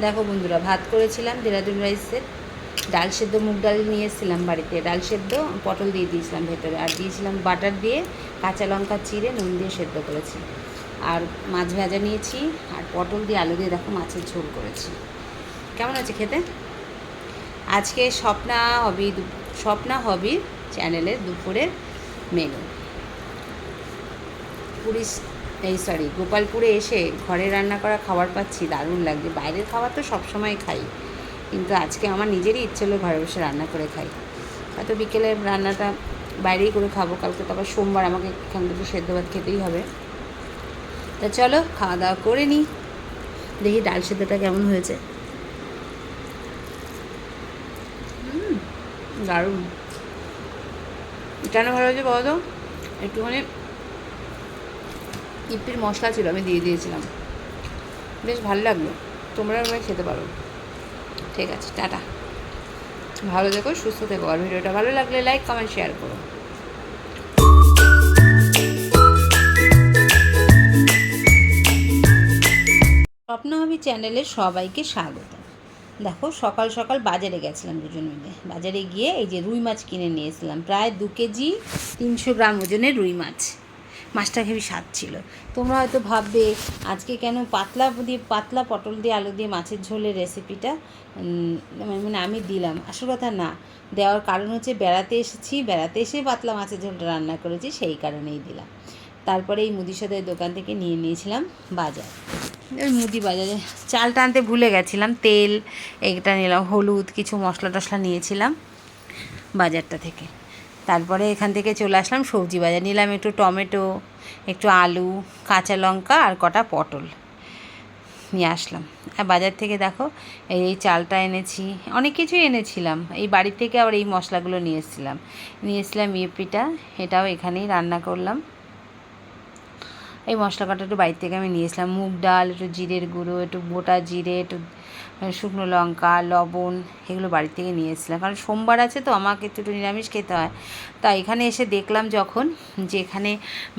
দেখো বন্ধুরা, ভাত করেছিলাম দেরাদুন রাইসের, ডাল সেদ্ধ মুগ ডাল নিয়ে এসেছিলাম বাড়িতে, ডাল সেদ্ধ পটল দিয়ে দিয়েছিলাম ভেতরে, আর দিয়েছিলাম বাটার দিয়ে কাঁচা লঙ্কা চিড়ে নুন দিয়ে সেদ্ধ করেছি, আর মাছ ভাজা নিয়েছি, আর পটল দিয়ে আলু দিয়ে দেখো মাছের ঝোল করেছি। কেমন আছে খেতে? আজকে স্বপ্না হবির চ্যানেলের দুপুরের মেনু। গোপালপুরে এসে ঘরে রান্না করা খাবার পাচ্ছি, দারুণ লাগছে। বাইরের খাবার তো সবসময় খাই, কিন্তু আজকে আমার নিজেরই ইচ্ছে হলো ঘরে বসে রান্না করে খাই। হয়তো বিকেলে রান্নাটা বাইরেই করে খাবো, কালকে তো আবার সোমবার, আমাকে এখান থেকে সেদ্ধ ভাত খেতেই হবে। তা চলো খাওয়া দাওয়া করে নিই, দেখি ডাল সেদ্ধটা কেমন হয়েছে। দারুণ। কেন ভালো হয়েছে বলো তো? একটুখানি ইপির মশলা ছিল, আমি দিয়ে দিয়েছিলাম, বেশ ভালো লাগলো। তোমরা খেতে পারো। ঠিক আছে, টাটা, ভালো থেকো, সুস্থ থেকো, আর ভিডিওটা ভালো লাগলে লাইক কমেন্ট শেয়ার করো। স্বপ্নহবি চ্যানেলে সবাইকে স্বাগত। দেখো, সকাল সকাল বাজারে গেছিলাম দুজন মিলে। বাজারে গিয়ে এই যে রুই মাছ কিনে নিয়ে এসেছিলাম, প্রায় 2 কেজি 300 গ্রাম ওজনের রুই মাছ। মাছটা হেবি স্বাদ ছিল। তোমরা হয়তো ভাববে আজকে কেন পাতলা পটল দিয়ে আলু দিয়ে মাছের ঝোলের রেসিপিটা মানে আমি দিলাম। আসল কথা না, দেওয়ার কারণ হচ্ছে বেড়াতে এসে পাতলা মাছের ঝোলটা রান্না করেছি, সেই কারণেই দিলাম। তারপরে এই মুদি সদাই দোকান থেকে নিয়ে নিয়েছিলাম বাজার। ওই মুদি বাজারে চালটা আনতে ভুলে গেছিলাম, তেল এইটা নিলাম, হলুদ, কিছু মশলা টশলা নিয়েছিলাম বাজারটা থেকে। তারপরে এখান থেকে চলে আসলাম সবজি বাজার, নিলাম একটু টমেটো, একটু আলু, কাঁচা লঙ্কা আর কটা পটল নিয়ে আসলাম। আর বাজার থেকে দেখো এই চালটা এনেছি, অনেক কিছুই এনেছিলাম। এই বাড়ি থেকে আবার এই মশলাগুলো নিয়ে এসেছিলাম ইউপিটা, এটাও এখানেই রান্না করলাম। এই মশলা কটা একটু বাড়ি থেকে আমি নিয়েছিলাম, মুগ ডাল, একটু জিরের গুঁড়ো, একটু গোটা জিরে, একটু শুকনো লঙ্কা, লবণ, এগুলো বাড়ি থেকে নিয়ে এসেছিলাম। কারণ সোমবার আছে তো, আমাকে একটু নিরামিষ খেতে হয়। তাই এখানে এসে দেখলাম যখন যে এখানে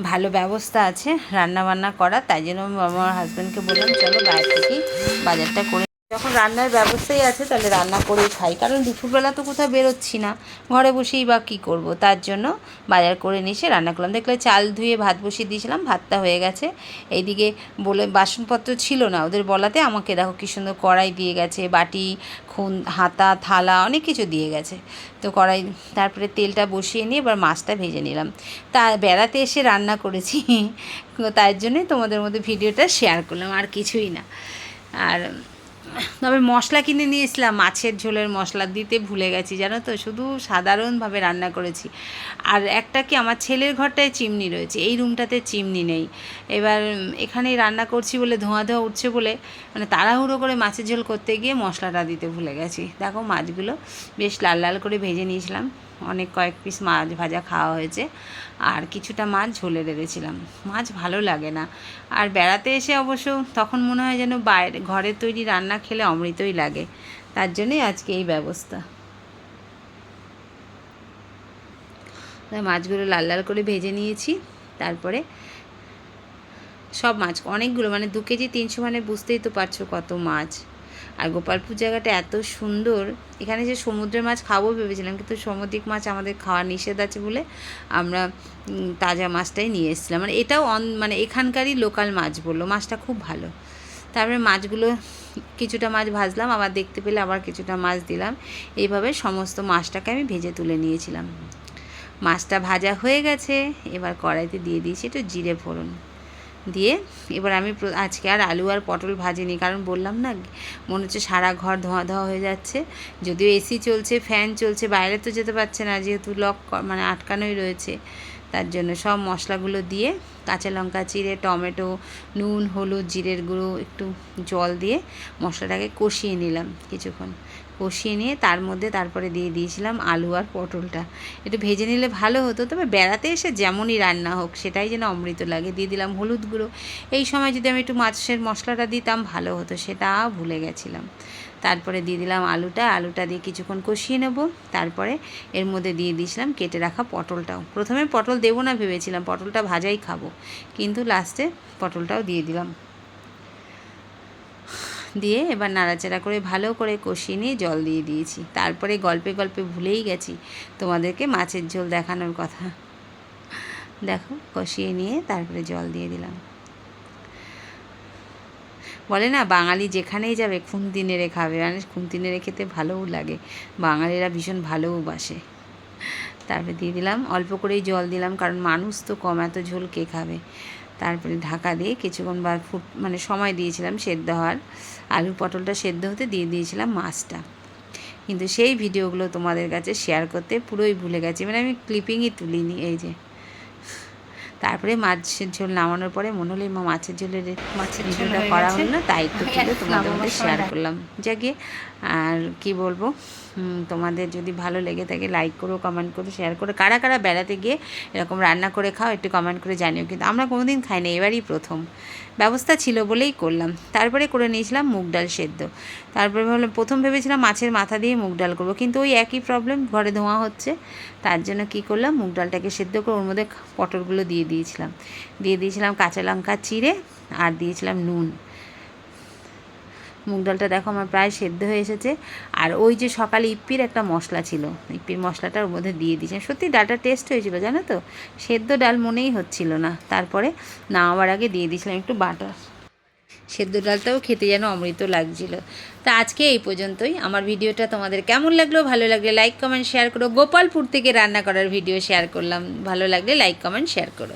ভালো ব্যবস্থা আছে রান্নাবান্না করার, তাই জন্য আমার হাজব্যান্ডকে বললাম চলো বাইরে থেকেই বাজারটা করে, যখন রান্নার ব্যবস্থাই আছে তাহলে রান্না করেই খাই। কারণ দুপুরবেলা তো কোথাও বেরোচ্ছি না, ঘরে বসেই বা কী করবো, তার জন্য বাজার করে নিয়ে এসে রান্না করলাম। দেখলে চাল ধুয়ে ভাত বসিয়ে দিয়েছিলাম, ভাতটা হয়ে গেছে। এইদিকে বলে বাসনপত্র ছিল না, ওদের বলাতে আমাকে দেখো কী সুন্দর কড়াই দিয়ে গেছে, বাটি, হাতা, থালা, অনেক কিছু দিয়ে গেছে। তো কড়াই, তারপরে তেলটা বসিয়ে নিয়ে এবার মাছটা ভেজে নিলাম। তা বেড়াতে এসে রান্না করেছি, তার জন্যই তোমাদের মধ্যে ভিডিওটা শেয়ার করলাম, আর কিছুই না। আর তবে মশলা কিনে নিয়েছিলাম, মাছের ঝোলের মশলা দিতে ভুলে গেছি, জানো তো, শুধু সাধারণভাবে রান্না করেছি। আর একটা কি, আমার ছেলের ঘরটায় চিমনি রয়েছে, এই রুমটাতে চিমনি নেই। এবার এখানেই রান্না করছি বলে, ধোঁয়া উঠছে বলে, মানে তাড়াহুড়ো করে মাছের ঝোল করতে গিয়ে মশলাটা দিতে ভুলে গেছি। দেখো মাছগুলো বেশ লাল লাল করে ভেজে নিয়েছিলাম, কয়েক পিস মাছ ভাজা খাওয়া হয়েছে, আর কিছুটা মাছ ঝোলে রেখেছিলাম। মাছ ভালো লাগে না, আর বেড়াতে এসে অবশ্য তখন মনে হয় যেন বাইরে ঘরের তৈরি রান্না খেলে অমৃতই লাগে, তার জন্যই আজকে এই ব্যবস্থা। মাছগুলো লাল লাল করে ভেজে নিয়েছি। তারপরে সব মাছ অনেকগুলো, মানে 2 কেজি 300, মানে বুঝতেই তো পারছো কত মাছ। আর গোপালপুর জায়গাটা এত সুন্দর, এখানে যে সমুদ্রের মাছ খাবো ভেবেছিলাম, কিন্তু সামুদ্রিক মাছ আমাদের খাওয়া নিষেধ আছে বলে আমরা তাজা মাছটাই নিয়ে এসেছিলাম। মানে এটাও মানে এখানকারই লোকাল মাছ বললো, মাছটা খুব ভালো। তারপরে মাছগুলো, কিছুটা মাছ ভাজলাম, আবার দেখতে পেলে আবার কিছুটা মাছ দিলাম, এইভাবে সমস্ত মাছটাকে আমি ভেজে তুলে নিয়েছিলাম। মাছটা ভাজা হয়ে গেছে, এবার কড়াইতে দিয়ে দিয়েছি একটু জিরে ফোড়ন দিয়ে। এবার আমি আজকে আর আলু আর পটল ভাজিনি, কারণ বললাম না, মনে হচ্ছে সারা ঘর ধোঁয়া ধোঁয়া হয়ে যাচ্ছে। যদিও এসি চলছে, ফ্যান চলছে, বাইরে তো যেতে পারছে না, যেহেতু মানে আটকানোই রয়েছে। তার জন্য সব মশলাগুলো দিয়ে, কাঁচা লঙ্কা চিড়ে, টমেটো, নুন, হলুদ, জিরের গুঁড়ো, একটু জল দিয়ে মশলাটাকে কষিয়ে নিলাম কিছুক্ষণ। কষিয়ে নিয়ে তার মধ্যে তারপরে দিয়ে দিয়েছিলাম আলু আর পটলটা। একটু ভেজে নিলে ভালো হতো, তবে বেড়াতে এসে যেমনই রান্না হোক সেটাই যেন অমৃত লাগে। দিয়ে দিলাম হলুদ গুঁড়ো। এই সময় যদি আমি একটু মাছের মশলাটা দিতাম ভালো হতো, সেটা ভুলে গেছিলাম। তারপরে দিয়ে দিলাম আলুটা দিয়ে কিছুক্ষণ কষিয়ে নেব। তারপরে এর মধ্যে দিয়ে দিয়েছিলাম কেটে রাখা পটলটাও। প্রথমে পটল দেবো না ভেবেছিলাম, পটলটা ভাজাই খাবো, কিন্তু লাস্টে পটলটাও দিয়ে দিলাম। দিয়ে এবার নাড়াচাড়া করে ভালো করে কষিয়ে নিয়ে জল দিয়ে দিয়েছি। তারপরে গল্পে গল্পে ভুলেই গেছি তোমাদেরকে মাছের ঝোল দেখানোর কথা। দেখো কষিয়ে নিয়ে তারপরে জল দিয়ে দিলাম। বলে না বাঙালি যেখানেই যাবে খুন্তি নেড়ে খাবে, মানে খুন্তি নেড়ে খেতে ভালোও লাগে, বাঙালিরা ভীষণ ভালোবাসে। তারপরে দিয়ে দিলাম অল্প করেই জল দিলাম, কারণ মানুষ তো কম, এত ঝোল কে খাবে। তারপরে ঢাকা দিয়ে কিছুক্ষণ বার মানে সময় দিয়েছিলাম সেদ্ধ হওয়ার। আলু পটলটা সেদ্ধ হতে দিয়ে দিয়েছিলাম মাছটা, কিন্তু সেই ভিডিওগুলো তোমাদের কাছে শেয়ার করতে পুরোই ভুলে গেছি, মানে আমি ক্লিপিংই তুলিনি। এই যে তারপরে মাছের ঝোল নামানোর পরে মনে হলো মা মাছের ভিডিওটা করা হলো না, তাই একটু তুলে তোমাদের মধ্যে শেয়ার করলাম। যাকে আর কি বলবো, তোমাদের যদি ভালো লেগে থাকে লাইক করো, কমেন্ট করো, শেয়ার করো। কারা কারা বেড়াতে গিয়ে এরকম রান্না করে খাও একটু কমেন্ট করে জানিও, কিন্তু আমরা কোনোদিন খাই না, এবারই প্রথম। ব্যবস্থা ছিল বলেই করলাম। তারপরে করে নিয়েছিলাম মুগ ডাল সেদ্ধ। তারপরে ভাবলাম, প্রথম ভেবেছিলাম মাছের মাথা দিয়ে মুগ ডাল করবো, কিন্তু ওই একই প্রবলেম, ঘরে ধোঁয়া হচ্ছে। তার জন্য কী করলাম, মুগ ডালটাকে সেদ্ধ করে ওর মধ্যে পটলগুলো দিয়ে দিয়েছিলাম কাঁচা লঙ্কা চিড়ে, আর দিয়েছিলাম নুন। মুগ ডালটা দেখো আমার প্রায় সেদ্ধ হয়ে এসেছে। আর ওই যে সকালে ইপ্পির একটা মশলা ছিল, ইপ্পির মশলাটা ওর মধ্যে দিয়ে দিয়েছিলাম। সত্যি ডালটা টেস্ট হয়েছিল জানো তো, সেদ্ধ ডাল মনেই হচ্ছিল না। তারপরে নামাবার আগে দিয়ে দিয়েছিলাম একটু বাটার। সেদ্ধ ডালটাও খেতে যেন অমৃত লাগছিল। তা আজকে এই পর্যন্তই। আমার ভিডিওটা তোমাদের কেমন লাগলো, ভালো লাগলে লাইক কমেন্ট শেয়ার করো। গোপালপুর থেকে রান্না করার ভিডিও শেয়ার করলাম, ভালো লাগলে লাইক কমেন্ট শেয়ার করো।